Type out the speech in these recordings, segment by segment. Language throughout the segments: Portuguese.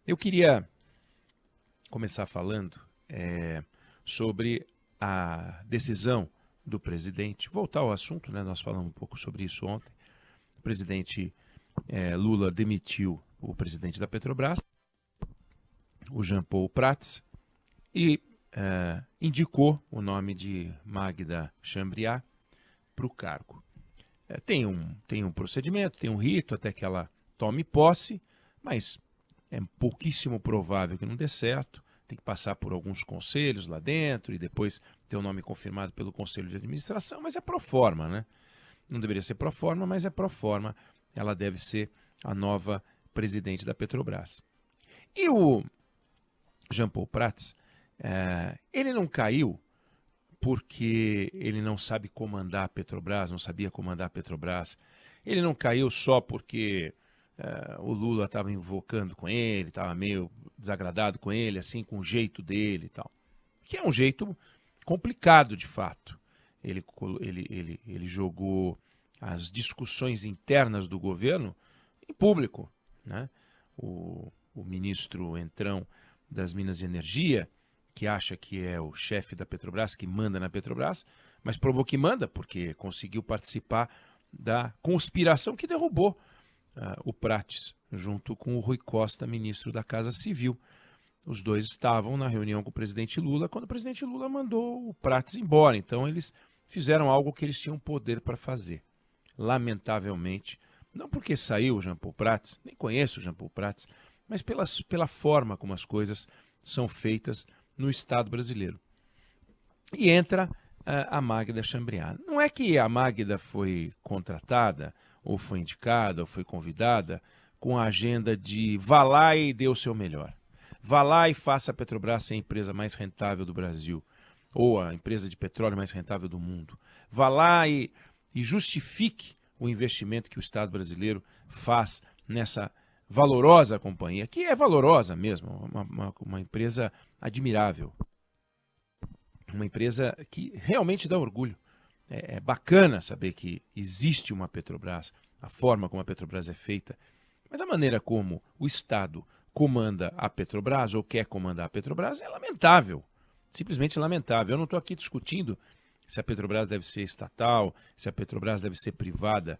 Eu queria começar falando sobre a decisão do presidente. Voltar ao assunto, né? Nós falamos um pouco sobre isso ontem. O presidente Lula demitiu o presidente da Petrobras, o Jean Paul Prats, e indicou o nome de Magda Chambriard para o cargo. Tem um procedimento, tem um rito até que ela tome posse, mas é pouquíssimo provável que não dê certo. Tem que passar por alguns conselhos lá dentro e depois ter o nome confirmado pelo conselho de administração, mas é pro forma, né? Não deveria ser pro forma, mas é pro forma. Ela deve ser a nova presidente da Petrobras. E o Jean Paul Prats, ele não caiu porque ele não sabe comandar a Petrobras, não sabia comandar a Petrobras. Ele não caiu só porque o Lula estava invocando com ele, estava meio desagradado com ele, assim, com o jeito dele e tal. Que é um jeito complicado, de fato. Ele jogou as discussões internas do governo em público, né? O ministro entrão das Minas e Energia, que acha que é o chefe da Petrobras, que manda na Petrobras, mas provou que manda, porque conseguiu participar da conspiração que derrubou o Prates, junto com o Rui Costa, ministro da Casa Civil. Os dois estavam na reunião com o presidente Lula, quando o presidente Lula mandou o Prates embora. Então eles fizeram algo que eles tinham poder para fazer. Lamentavelmente, não porque saiu o Jean Paul Prats, nem conheço o Jean Paul Prats, mas pela forma como as coisas são feitas no Estado brasileiro. E entra a Magda Chambriard. Não é que a Magda foi contratada, ou foi indicada, ou foi convidada, com a agenda de vá lá e dê o seu melhor. Vá lá e faça a Petrobras ser a empresa mais rentável do Brasil, ou a empresa de petróleo mais rentável do mundo. Vá lá e justifique o investimento que o Estado brasileiro faz nessa valorosa companhia, que é valorosa mesmo, uma empresa admirável. Uma empresa que realmente dá orgulho. É bacana saber que existe uma Petrobras, a forma como a Petrobras é feita, mas a maneira como o Estado comanda a Petrobras ou quer comandar a Petrobras é lamentável, simplesmente lamentável. Eu não estou aqui discutindo se a Petrobras deve ser estatal, se a Petrobras deve ser privada.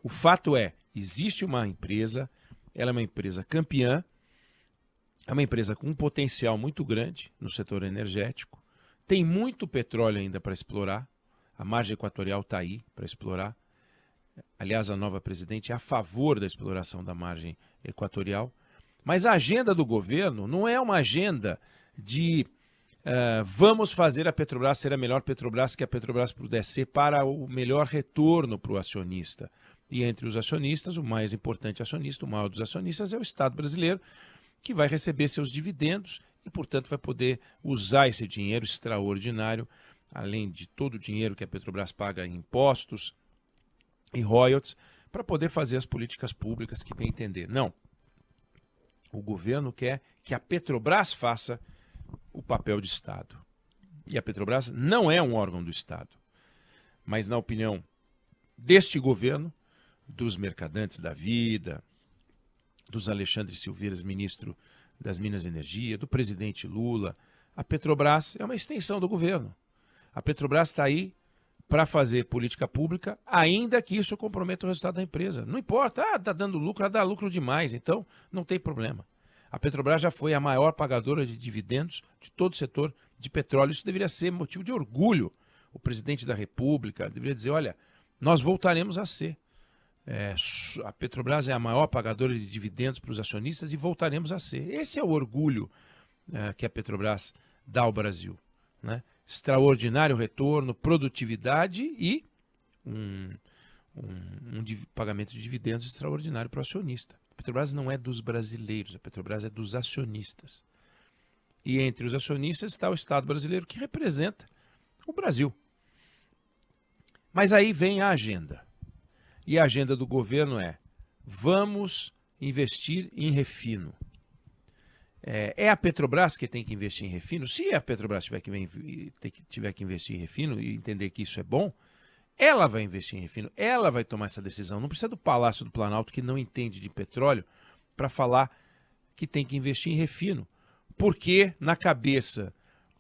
O fato é, existe uma empresa, ela é uma empresa campeã, é uma empresa com um potencial muito grande no setor energético, tem muito petróleo ainda para explorar, a margem equatorial está aí para explorar. Aliás, a nova presidente é a favor da exploração da margem equatorial. Mas a agenda do governo não é uma agenda de vamos fazer a Petrobras ser a melhor Petrobras que a Petrobras puder ser para o melhor retorno para o acionista. E entre os acionistas, o mais importante acionista, o maior dos acionistas é o Estado brasileiro, que vai receber seus dividendos e, portanto, vai poder usar esse dinheiro extraordinário, além de todo o dinheiro que a Petrobras paga em impostos e royalties, para poder fazer as políticas públicas que bem entender. Não. O governo quer que a Petrobras faça o papel de Estado. E a Petrobras não é um órgão do Estado. Mas, na opinião deste governo, dos mercadantes da vida, dos Alexandre Silveiras, ministro das Minas e Energia, do presidente Lula, a Petrobras é uma extensão do governo. A Petrobras está aí para fazer política pública, ainda que isso comprometa o resultado da empresa. Não importa, está dando lucro, dá lucro demais, então não tem problema. A Petrobras já foi a maior pagadora de dividendos de todo o setor de petróleo. Isso deveria ser motivo de orgulho. O presidente da República deveria dizer, olha, nós voltaremos a ser. A Petrobras é a maior pagadora de dividendos para os acionistas e voltaremos a ser. Esse é o orgulho que a Petrobras dá ao Brasil, né? Extraordinário retorno, produtividade e um pagamento de dividendos extraordinário para o acionista. A Petrobras não é dos brasileiros, a Petrobras é dos acionistas. E entre os acionistas está o Estado brasileiro, que representa o Brasil. Mas aí vem a agenda. E a agenda do governo é: vamos investir em refino. É a Petrobras que tem que investir em refino? Se a Petrobras tiver que investir em refino e entender que isso é bom, ela vai investir em refino, ela vai tomar essa decisão. Não precisa do Palácio do Planalto, que não entende de petróleo, para falar que tem que investir em refino. Porque na cabeça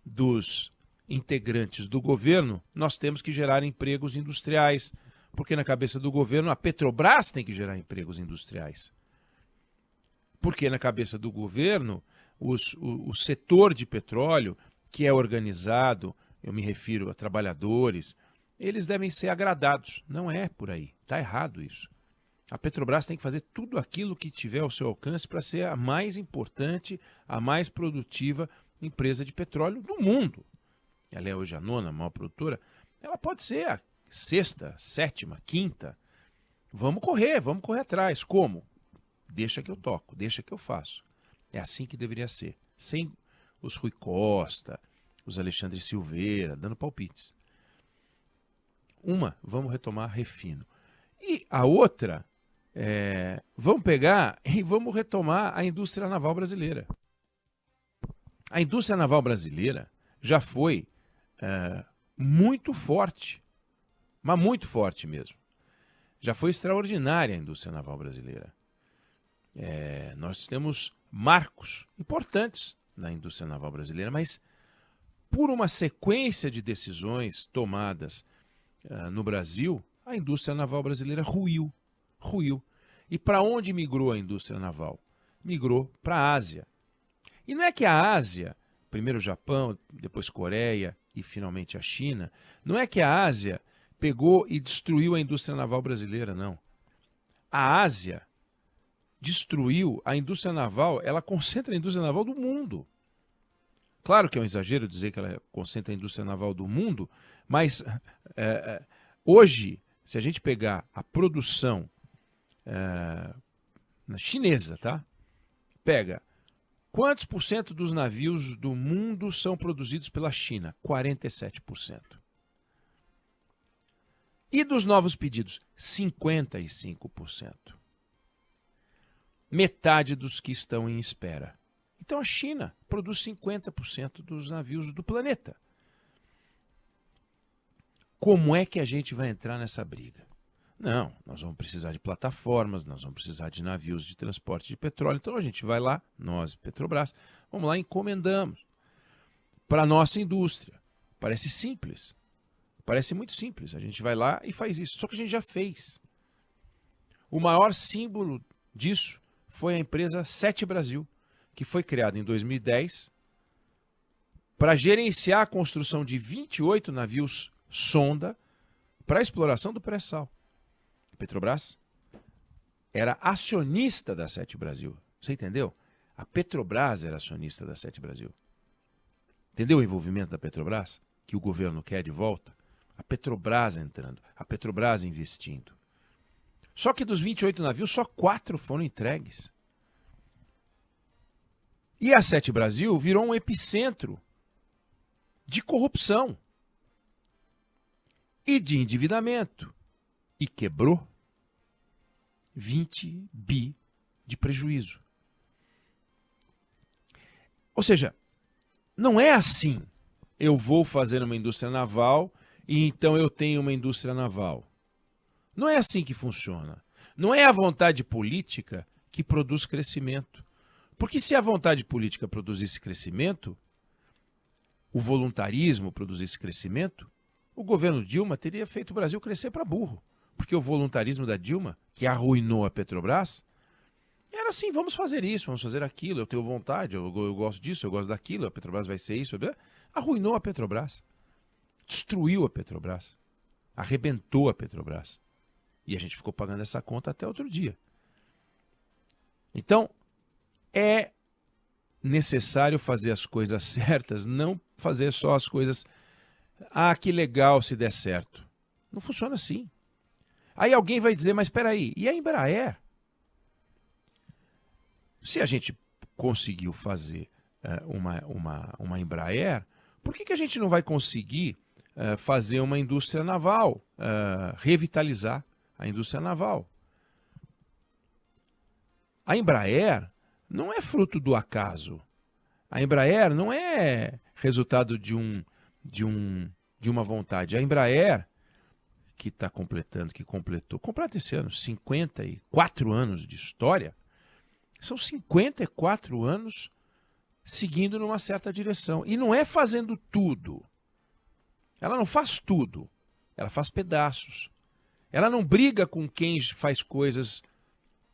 dos integrantes do governo, nós temos que gerar empregos industriais. Porque na cabeça do governo, a Petrobras tem que gerar empregos industriais. Porque na cabeça do governo, o setor de petróleo, que é organizado, eu me refiro a trabalhadores, eles devem ser agradados. Não é por aí. Está errado isso. A Petrobras tem que fazer tudo aquilo que tiver ao seu alcance para ser a mais importante, a mais produtiva empresa de petróleo do mundo. Ela é hoje a nona maior produtora. Ela pode ser a sexta, sétima, quinta. Vamos correr atrás. Como? Deixa que eu toco, deixa que eu faço. É assim que deveria ser. Sem os Rui Costa, os Alexandre Silveira, dando palpites. Vamos retomar refino. E a outra, vamos pegar e vamos retomar a indústria naval brasileira. A indústria naval brasileira já foi muito forte, mas muito forte mesmo. Já foi extraordinária a indústria naval brasileira. Nós temos marcos importantes na indústria naval brasileira, mas por uma sequência de decisões tomadas no Brasil, a indústria naval brasileira ruiu. E para onde migrou a indústria naval? Migrou para a Ásia. E não é que a Ásia, primeiro o Japão, depois Coreia e finalmente a China, não é que a Ásia pegou e destruiu a indústria naval brasileira, não. A Ásia destruiu a indústria naval, ela concentra a indústria naval do mundo. Claro que é um exagero dizer que ela concentra a indústria naval do mundo, mas hoje, se a gente pegar a produção chinesa, tá? Pega quantos por cento dos navios do mundo são produzidos pela China? 47%. E dos novos pedidos? 55%. Metade dos que estão em espera. Então a China produz 50% dos navios do planeta. Como é que a gente vai entrar nessa briga? Não, nós vamos precisar de plataformas, nós vamos precisar de navios de transporte de petróleo. Então a gente vai lá, nós, Petrobras, vamos lá e encomendamos para a nossa indústria. Parece simples, parece muito simples. A gente vai lá e faz isso, só que a gente já fez. O maior símbolo disso foi a empresa Sete Brasil, que foi criada em 2010 para gerenciar a construção de 28 navios sonda para a exploração do pré-sal. A Petrobras era acionista da Sete Brasil. Você entendeu? A Petrobras era acionista da Sete Brasil. Entendeu o envolvimento da Petrobras? Que o governo quer de volta? A Petrobras entrando, a Petrobras investindo. Só que dos 28 navios, só 4 foram entregues. E a Sete Brasil virou um epicentro de corrupção e de endividamento. E quebrou 20 bi de prejuízo. Ou seja, não é assim. Eu vou fazer uma indústria naval e então eu tenho uma indústria naval. Não é assim que funciona. Não é a vontade política que produz crescimento. Porque se a vontade política produzisse crescimento, o voluntarismo produzisse crescimento, o governo Dilma teria feito o Brasil crescer para burro. Porque o voluntarismo da Dilma, que arruinou a Petrobras, era assim, vamos fazer isso, vamos fazer aquilo, eu tenho vontade, eu gosto disso, eu gosto daquilo, a Petrobras vai ser isso. Arruinou a Petrobras. Destruiu a Petrobras. Arrebentou a Petrobras. E a gente ficou pagando essa conta até outro dia. Então, é necessário fazer as coisas certas, não fazer só as coisas... Ah, que legal se der certo. Não funciona assim. Aí alguém vai dizer, mas espera aí, e a Embraer? Se a gente conseguiu fazer uma Embraer, por que a gente não vai conseguir fazer uma indústria naval, revitalizar a indústria naval? A Embraer não é fruto do acaso. A Embraer não é resultado de uma vontade. A Embraer, que completa esse ano 54 anos de história, São 54 anos seguindo numa certa direção. E não é fazendo tudo. Ela não faz tudo. Ela faz pedaços. Ela não briga com quem faz coisas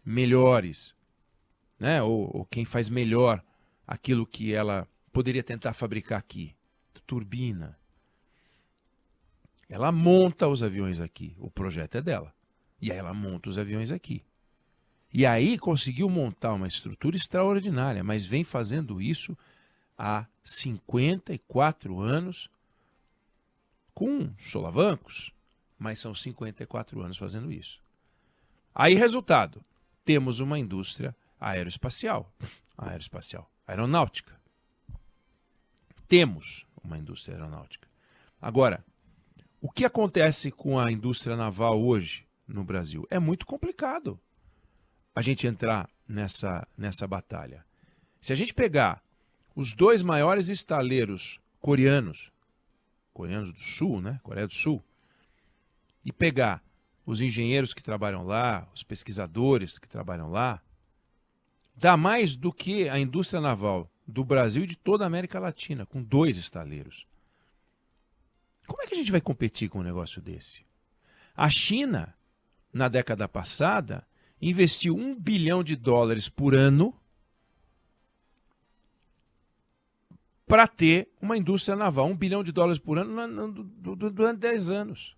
melhores, né? Ou quem faz melhor aquilo que ela poderia tentar fabricar aqui. Turbina. Ela monta os aviões aqui. O projeto é dela. E aí ela monta os aviões aqui. E aí conseguiu montar uma estrutura extraordinária, mas vem fazendo isso há 54 anos, com solavancos, mas são 54 anos fazendo isso. Aí, resultado, temos uma indústria aeroespacial, aeronáutica. Temos uma indústria aeronáutica. Agora, o que acontece com a indústria naval hoje no Brasil? É muito complicado a gente entrar nessa batalha. Se a gente pegar os dois maiores estaleiros coreanos do Sul, né? Coreia do Sul, e pegar os engenheiros que trabalham lá, os pesquisadores que trabalham lá, dá mais do que a indústria naval do Brasil e de toda a América Latina, com 2 estaleiros. Como é que a gente vai competir com um negócio desse? A China, na década passada, investiu $1 bilhão por ano para ter uma indústria naval. $1 bilhão por ano durante 10 anos.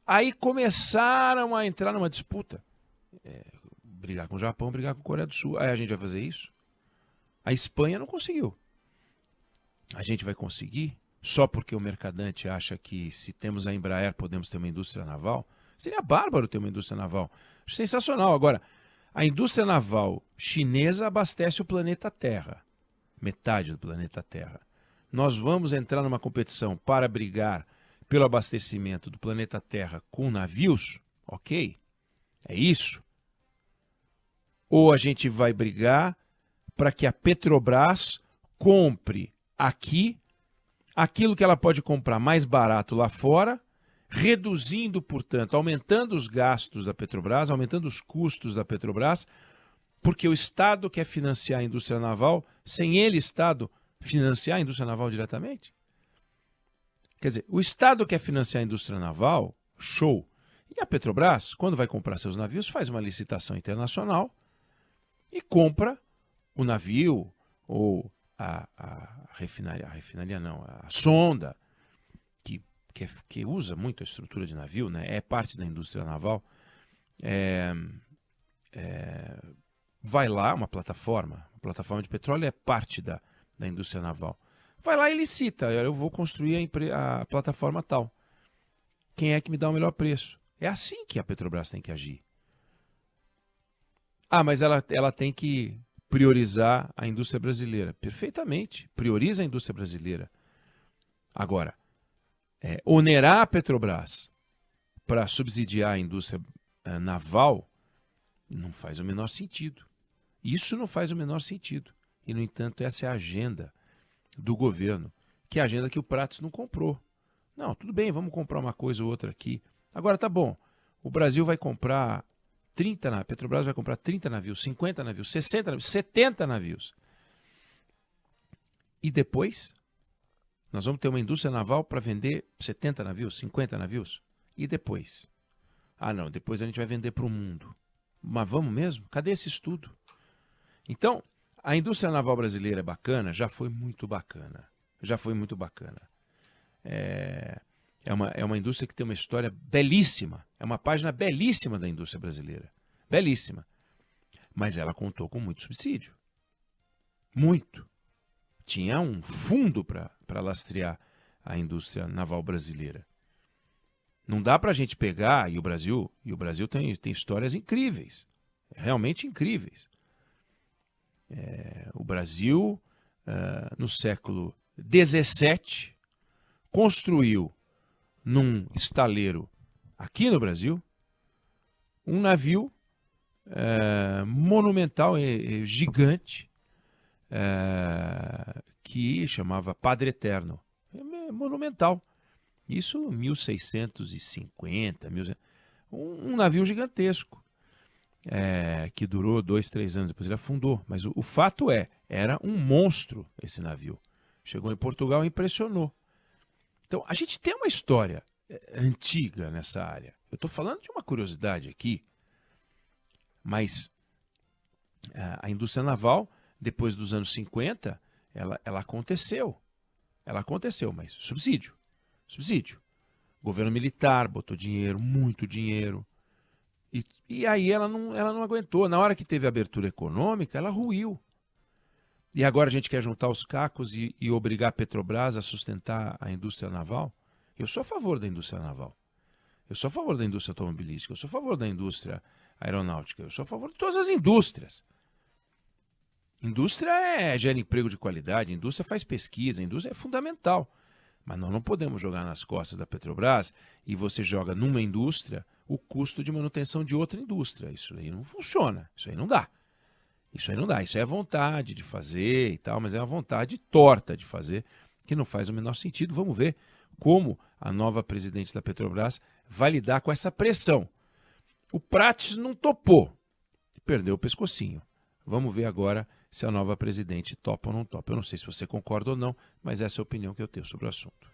Aí começaram a entrar numa disputa. Brigar com o Japão, brigar com a Coreia do Sul. Aí a gente vai fazer isso? A Espanha não conseguiu. A gente vai conseguir? Só porque o mercadante acha que se temos a Embraer podemos ter uma indústria naval? Seria bárbaro ter uma indústria naval. Sensacional. Agora, a indústria naval chinesa abastece o planeta Terra. Metade do planeta Terra. Nós vamos entrar numa competição para brigar pelo abastecimento do planeta Terra com navios? Ok. É isso. Ou a gente vai brigar para que a Petrobras compre aqui aquilo que ela pode comprar mais barato lá fora, reduzindo, portanto, aumentando os gastos da Petrobras, aumentando os custos da Petrobras, porque o Estado quer financiar a indústria naval, sem ele, Estado, financiar a indústria naval diretamente? Quer dizer, o Estado quer financiar a indústria naval, show. E a Petrobras, quando vai comprar seus navios, faz uma licitação internacional e compra o navio ou a refinaria não, a sonda, que usa muito a estrutura de navio, né? É parte da indústria naval, vai lá, uma plataforma de petróleo é parte da indústria naval. Vai lá e licita, eu vou construir a plataforma tal. Quem é que me dá o melhor preço? É assim que a Petrobras tem que agir. Ah, mas ela tem que priorizar a indústria brasileira. Perfeitamente, prioriza a indústria brasileira. Agora, onerar a Petrobras para subsidiar a indústria naval não faz o menor sentido. Isso não faz o menor sentido. E, no entanto, essa é a agenda do governo, que é a agenda que o Prates não comprou. Não, tudo bem, vamos comprar uma coisa ou outra aqui. Agora, tá bom, o Brasil vai comprar 30 navios, a Petrobras vai comprar 30 navios, 50 navios, 60 navios, 70 navios. E depois, nós vamos ter uma indústria naval para vender 70 navios, 50 navios. E depois? Ah, não, depois a gente vai vender para o mundo. Mas vamos mesmo? Cadê esse estudo? Então, a indústria naval brasileira é bacana? Já foi muito bacana. Já foi muito bacana. É uma indústria que tem uma história belíssima. É uma página belíssima da indústria brasileira. Belíssima. Mas ela contou com muito subsídio. Muito. Tinha um fundo para lastrear a indústria naval brasileira. Não dá para a gente pegar, e o Brasil tem histórias incríveis. Realmente incríveis. O Brasil, no século XVII, construiu num estaleiro aqui no Brasil um navio monumental, gigante, que chamava Padre Eterno. Monumental. Isso 1650, um navio gigantesco. que durou 2, 3 anos, depois ele afundou. Mas o fato era um monstro esse navio. Chegou em Portugal e impressionou. Então, a gente tem uma história antiga nessa área. Eu estou falando de uma curiosidade aqui, mas a indústria naval, depois dos anos 50, ela aconteceu. Ela aconteceu, mas subsídio. O governo militar botou dinheiro, muito dinheiro. E aí ela não aguentou. Na hora que teve abertura econômica, ela ruiu. E agora a gente quer juntar os cacos e obrigar a Petrobras a sustentar a indústria naval? Eu sou a favor da indústria naval. Eu sou a favor da indústria automobilística. Eu sou a favor da indústria aeronáutica. Eu sou a favor de todas as indústrias. Indústria gera emprego de qualidade, indústria faz pesquisa, indústria é fundamental. Mas nós não podemos jogar nas costas da Petrobras e você joga numa indústria o custo de manutenção de outra indústria. Isso aí não funciona, isso aí não dá. Isso é a vontade de fazer e tal, mas é uma vontade torta de fazer, que não faz o menor sentido. Vamos ver como a nova presidente da Petrobras vai lidar com essa pressão. O Prates não topou, perdeu o pescocinho. Vamos ver agora se a nova presidente topa ou não topa. Eu não sei se você concorda ou não, mas essa é a opinião que eu tenho sobre o assunto.